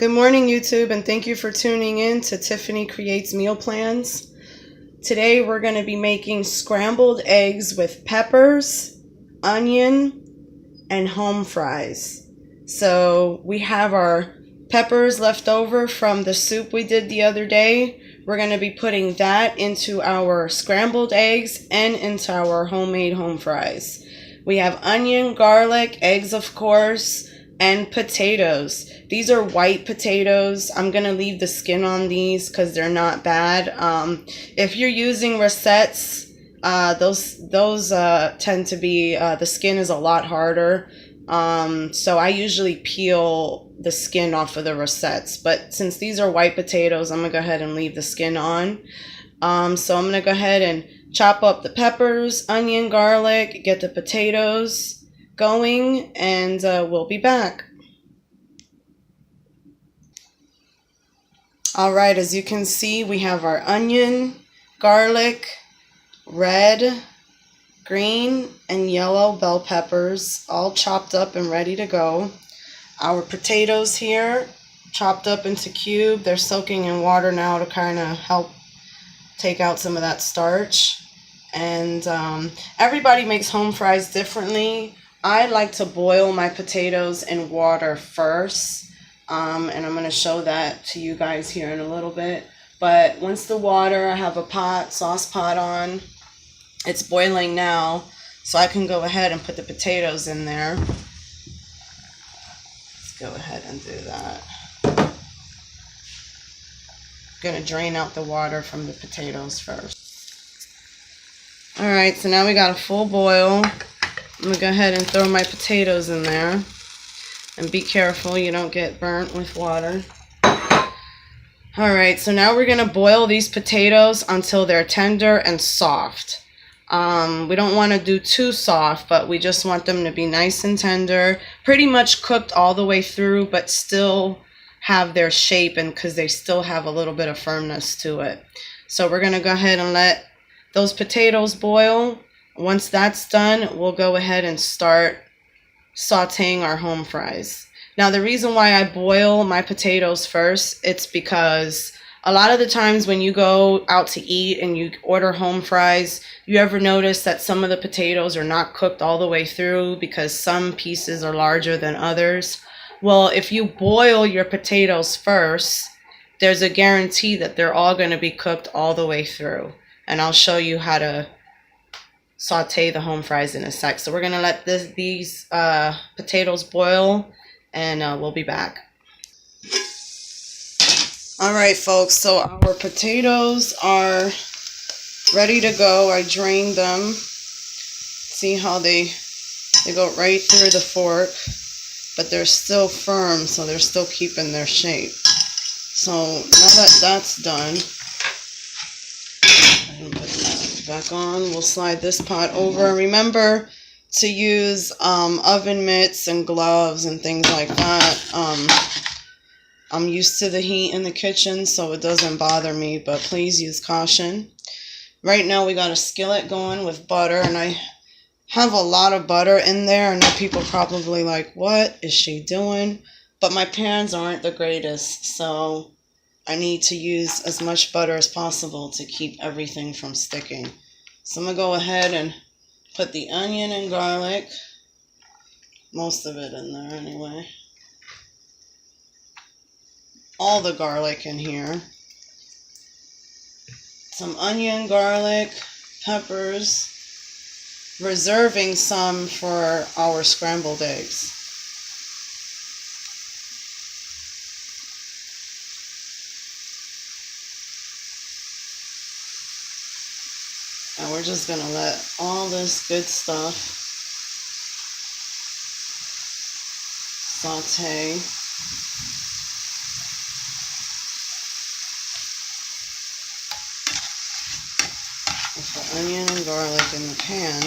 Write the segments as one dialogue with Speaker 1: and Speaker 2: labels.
Speaker 1: Good morning, YouTube, and thank you for tuning in to Tiffany Creates Meal Plans. Today we're going to be making scrambled eggs with peppers, onion, and home fries. So we have our peppers left over from the soup we did the other day. We're going to be putting that into our scrambled eggs and into our homemade home fries. We have onion, garlic, eggs of course, and potatoes. These are white potatoes. I'm gonna leave the skin on these because they're not bad. If you're using rosettes, those tend to be, the skin is a lot harder. So I usually peel the skin off of the rosettes, but since these are white potatoes, I'm gonna go ahead and leave the skin on. So I'm gonna go ahead and chop up the peppers, onion, garlic, get the potatoes going, and we'll be back. All right, as you can see, we have our onion, garlic, red, green, and yellow bell peppers all chopped up and ready to go. Our potatoes here chopped up into cubes. They're soaking in water now to kind of help take out some of that starch. And everybody makes home fries differently. I like to boil my potatoes in water first, and I'm going to show that to you guys here in a little bit. But once the water, I have a sauce pot on, it's boiling now, so I can go ahead and put the potatoes in there. Let's go ahead and do that. I'm going to drain out the water from the potatoes first. Alright, so now we got a full boil. I'm going to go ahead and throw my potatoes in there. And be careful you don't get burnt with water. Alright, so now we're going to boil these potatoes until they're tender and soft. We don't want to do too soft, but we just want them to be nice and tender. Pretty much cooked all the way through, but still have their shape, and because they still have a little bit of firmness to it. So we're going to go ahead and let those potatoes boil. Once that's done, we'll go ahead and start sauteing our home fries. Now, the reason why I boil my potatoes first, it's because a lot of the times when you go out to eat and you order home fries, you ever notice that some of the potatoes are not cooked all the way through because some pieces are larger than others? Well, if you boil your potatoes first, there's a guarantee that they're all going to be cooked all the way through. And I'll show you how to saute the home fries in a sec. So we're going to let these potatoes boil, and we'll be back. Alright folks, so our potatoes are ready to go. I drained them. See how they go right through the fork, but they're still firm, so they're still keeping their shape. So now that that's done, put that back on. We'll slide this pot over. Remember to use oven mitts and gloves and things like that. I'm used to the heat in the kitchen, so it doesn't bother me, but please use caution. Right now we got a skillet going with butter, and I have a lot of butter in there. I know people probably like, what is she doing? But my pans aren't the greatest, so I need to use as much butter as possible to keep everything from sticking. So I'm going to go ahead and put the onion and garlic, most of it in there anyway. All the garlic in here. Some onion, garlic, peppers, reserving some for our scrambled eggs. And we're just going to let all this good stuff saute. With the onion and garlic in the pan.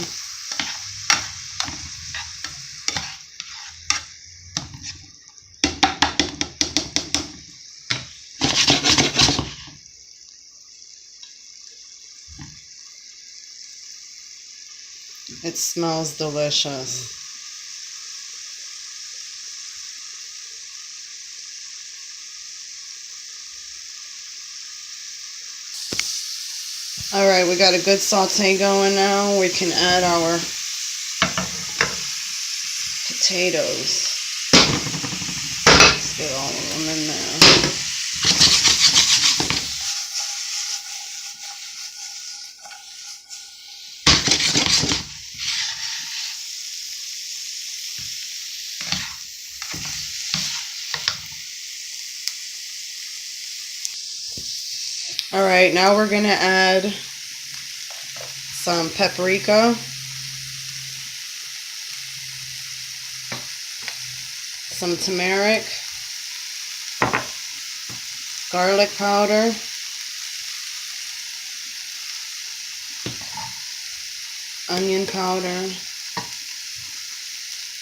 Speaker 1: It smells delicious. Alright, we got a good saute going now. We can add our potatoes. Let's get all of them in there. Alright, now we're going to add some paprika, some turmeric, garlic powder, onion powder,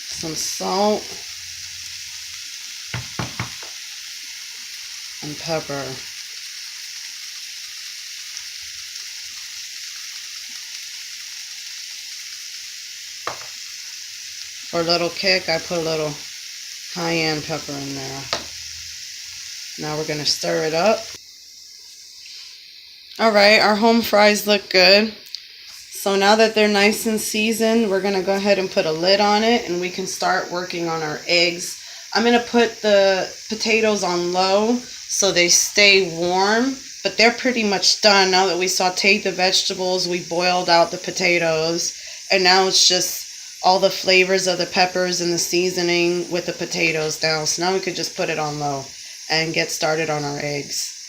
Speaker 1: some salt, and pepper. For a little kick, I put a little cayenne pepper in there. Now we're going to stir it up. Alright, our home fries look good. So now that they're nice and seasoned, we're going to go ahead and put a lid on it and we can start working on our eggs. I'm going to put the potatoes on low so they stay warm, but they're pretty much done now that we sauteed the vegetables, we boiled out the potatoes, and now it's just all the flavors of the peppers and the seasoning with the potatoes now. So now we could just put it on low and get started on our eggs.